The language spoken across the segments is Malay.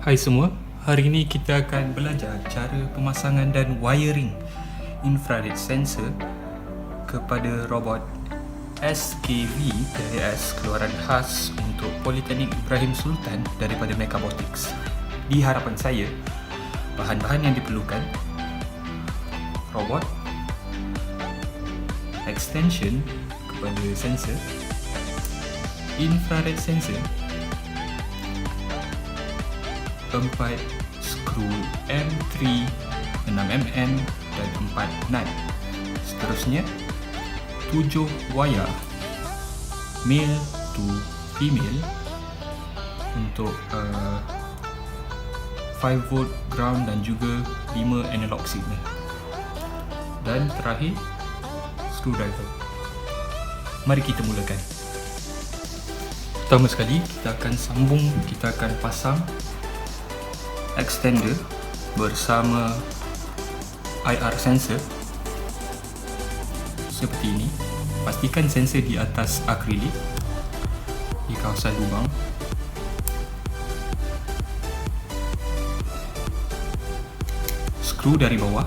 Hai semua, hari ini kita akan belajar cara pemasangan dan wiring infrared sensor kepada robot SKV PIS keluaran khas untuk Politeknik Ibrahim Sultan daripada Mechabotics. Di harapan saya, bahan-bahan yang diperlukan: robot, extension kepada sensor, infrared sensor, 4 skru M3 6mm dan 4 nut. Seterusnya 7 wayar male to female untuk 5V ground dan juga 5 analog signal. Dan terakhir screwdriver. Mari kita mulakan. Pertama sekali kita akan pasang extender bersama IR sensor seperti ini. Pastikan sensor di atas akrilik di kawasan lubang. Skru dari bawah.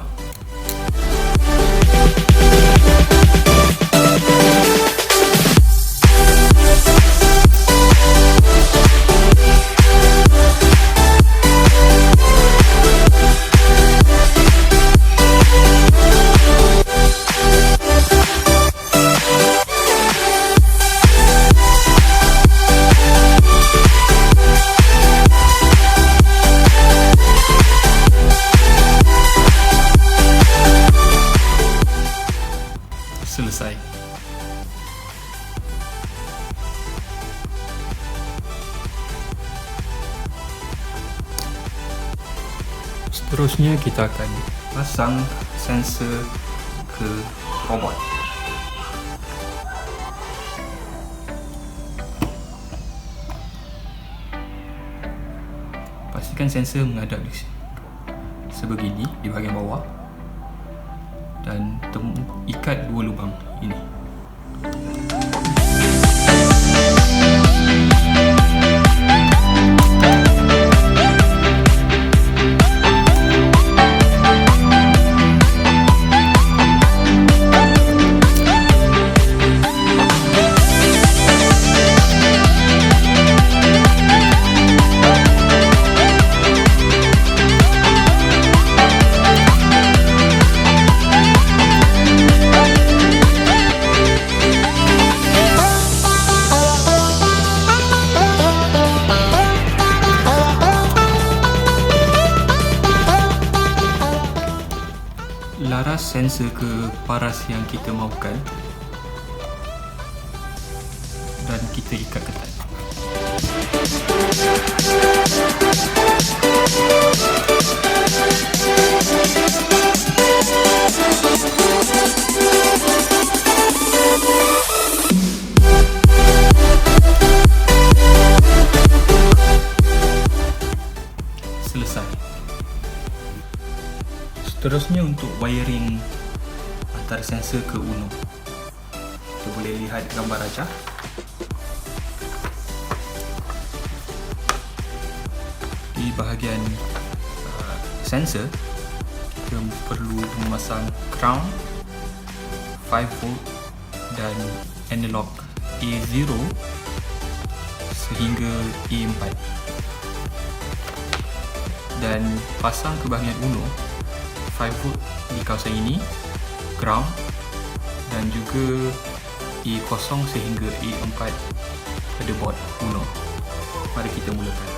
Selesai. Seterusnya kita akan pasang sensor ke robot. Pastikan sensor menghadap di sebegini di bahagian bawah dan ikat dua lubang ini. Laras sensor ke paras yang kita mahukan dan kita ikat ketat. Selesai. Seterusnya untuk wiring antara sensor ke UNO. Kita boleh lihat gambar rajah. Di bahagian sensor, kita perlu memasang ground 5V dan analog A0 sehingga A4. Dan pasang ke bahagian UNO 5V di kawasan ini, ground, dan juga A0 sehingga A4 pada board UNO. Mari kita mulakan.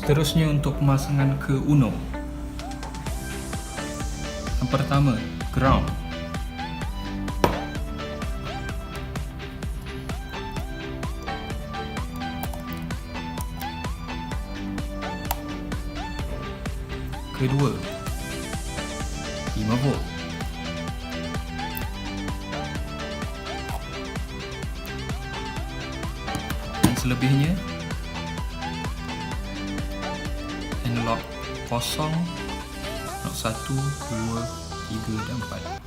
Seterusnya untuk pemasangan ke UNO. Yang pertama, ground. Kedua, 5V. selebihnya analog kosong, analog 1, 2, 3 dan 4.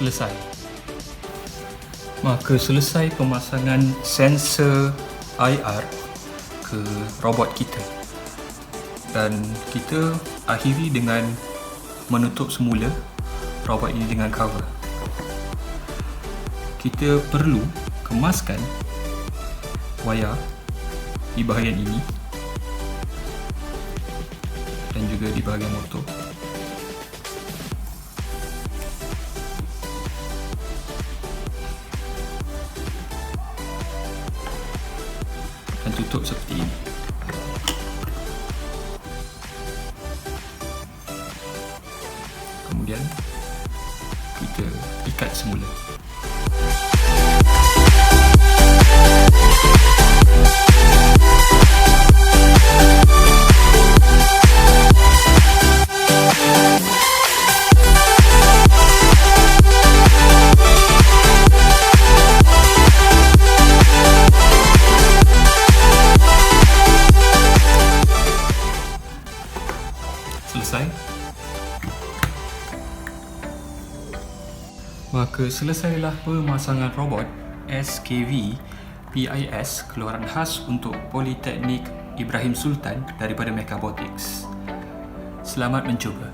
Selesai. Maka selesai pemasangan sensor IR ke robot kita, dan kita akhiri dengan menutup semula robot ini dengan cover. Kita perlu kemaskan wayar di bahagian ini dan juga di bahagian motor. Dan tutup seperti ini. Kemudian kita ikat semula. Selesai. Maka selesailah pemasangan robot SKV PIS keluaran khas untuk Politeknik Ibrahim Sultan daripada Mechabotics. Selamat mencuba.